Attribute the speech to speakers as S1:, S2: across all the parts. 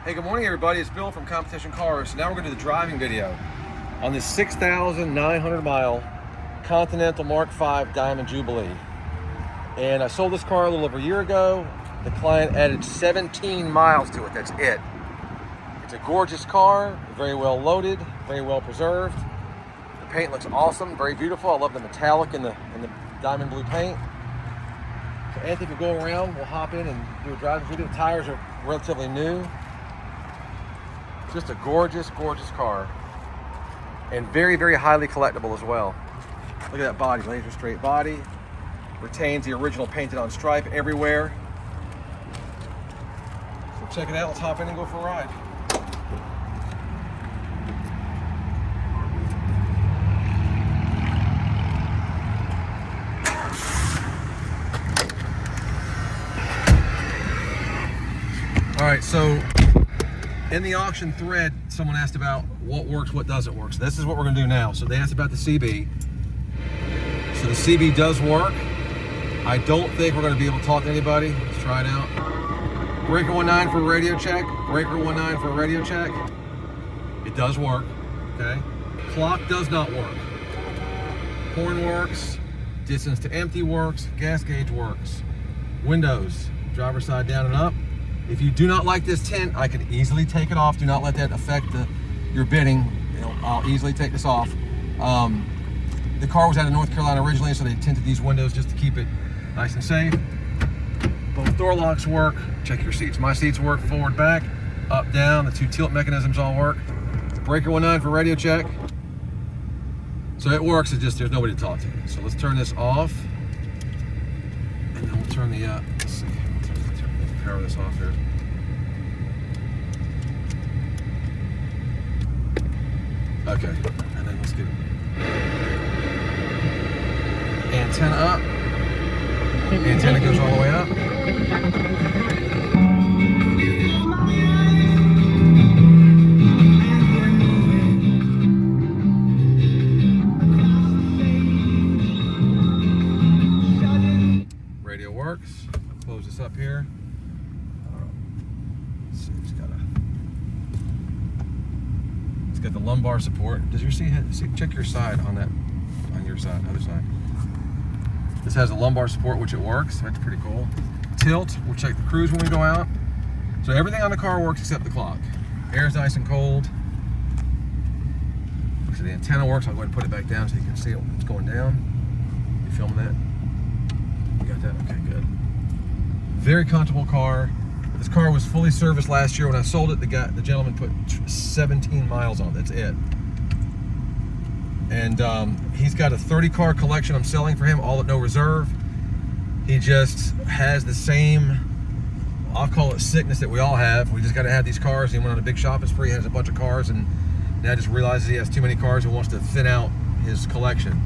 S1: Hey, good morning everybody. It's Bill from Competition Cars. Now we're going to do the driving video on this 6,900 mile Continental Mark V Diamond Jubilee. And I sold this car a little over a year ago. The client added 17 miles to it, that's it. It's a gorgeous car, very well loaded, very well preserved. The paint looks awesome, very beautiful. I love the metallic and the diamond blue paint. So Anthony can go around, we'll hop in and do a driving video. The tires are relatively new. Just a gorgeous, gorgeous car. And very, very highly collectible as well. Look at that body, laser straight body. Retains the original painted on stripe everywhere. So check it out, let's hop in and go for a ride. All right, so in the auction thread, someone asked about what works, what doesn't work. So this is what we're gonna do now. So they asked about the CB. So the CB does work. I don't think we're gonna be able to talk to anybody. Let's try it out. Breaker 19 for a radio check. Breaker 19 for a radio check. It does work, okay? Clock does not work. Horn works. Distance to empty works. Gas gauge works. Windows, driver's side down and up. If you do not like this tint, I can easily take it off. Do not let that affect your bidding. I'll easily take this off. The car was out of North Carolina originally, so they tinted these windows just to keep it nice and safe. Both door locks work. Check your seats. My seats work forward, back, up, down. The two tilt mechanisms all work. Breaker 19 for radio check. So it works, it's just there's nobody to talk to. So let's turn this off. And then we'll turn the, let's see. Power this off here. Okay, and then let's get antenna up. Antenna goes all the way up. Radio works. Close this up here. Got the lumbar support. Does your seat check your side on that, on your side, other side. This has a lumbar support, which it works. That's pretty cool. Tilt, we'll check the cruise when we go out. So everything on the car works except the clock. Air's nice and cold. So the antenna works. I'll go ahead and put it back down so you can see it when it's going down. You filming that? You got that? Okay, good. Very comfortable car. This car was fully serviced last year. When I sold it, the gentleman put 17 miles on it. That's it. And he's got a 30 car collection I'm selling for him, all at no reserve. He just has the same, I'll call it sickness that we all have. We just got to have these cars. He went on a big shopping spree, has a bunch of cars, and now just realizes he has too many cars and wants to thin out his collection.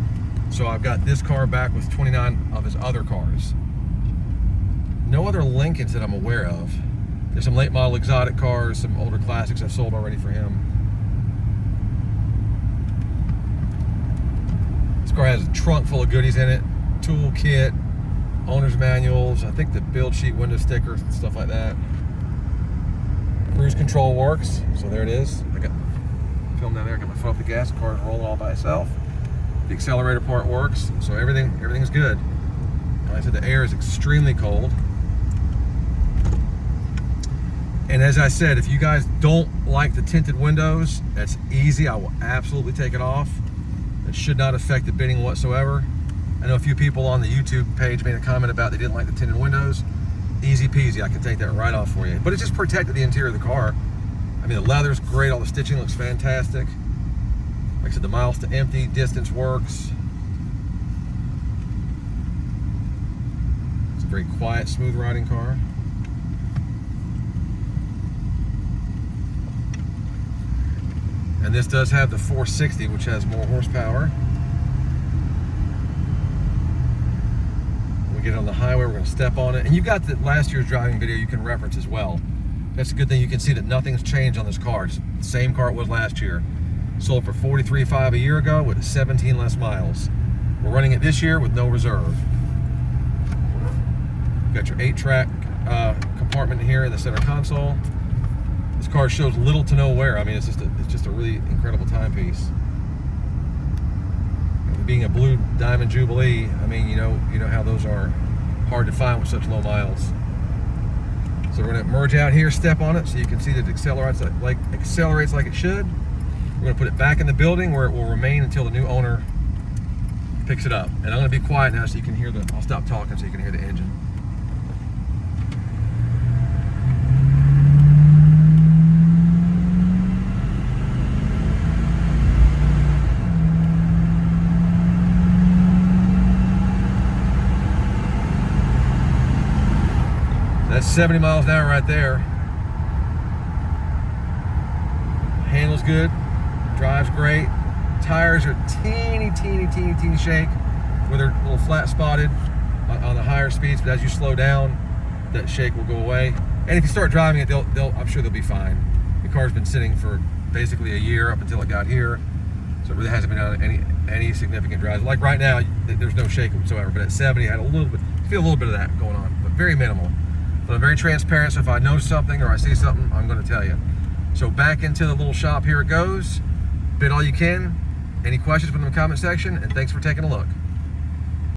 S1: So I've got this car back with 29 of his other cars. No other Lincolns that I'm aware of. There's some late model exotic cars, some older classics I've sold already for him. This car has a trunk full of goodies in it, tool kit, owner's manuals, I think the build sheet, window stickers, and stuff like that. Cruise control works, so there it is. I got film down there, I got my foot off the gas, the car's rolling all by itself. The accelerator part works, so everything's good. Like I said, the air is extremely cold. And as I said, if you guys don't like the tinted windows, that's easy. I will absolutely take it off. It should not affect the bidding whatsoever. I know a few people on the YouTube page made a comment about they didn't like the tinted windows. Easy peasy, I can take that right off for you. But it just protected the interior of the car. I mean, the leather's great, all the stitching looks fantastic. Like I said, the miles to empty distance works. It's a very quiet, smooth riding car. And this does have the 460, which has more horsepower. When we get on the highway, we're going to step on it. And you got the last year's driving video you can reference as well. That's a good thing. You can see that nothing's changed on this car. It's the same car it was last year. Sold for $43,500 a year ago with 17 less miles. We're running it this year with no reserve. Got your 8-track compartment here in the center console. This car shows little to no wear. I mean, it's just a really incredible timepiece. Being a blue diamond Jubilee, I mean, you know how those are hard to find with such low miles. So we're going to merge out here, step on it, so you can see that it accelerates like it should. We're going to put it back in the building where it will remain until the new owner picks it up. And I'm going to be quiet now so you can hear I'll stop talking so you can hear the engine. That's 70 miles an hour right there. Handles good, drives great. Tires are teeny shake, where they're a little flat spotted on the higher speeds, but as you slow down, that shake will go away. And if you start driving it, I'm sure they'll be fine. The car's been sitting for basically a year up until it got here, so it really hasn't been on any significant drives. Like right now, there's no shake whatsoever, but at 70, I had feel a little bit of that going on, but very minimal. But I'm very transparent, so if I notice something or I see something, I'm going to tell you. So back into the little shop, here it goes. Bid all you can. Any questions, put them in the comment section, and thanks for taking a look.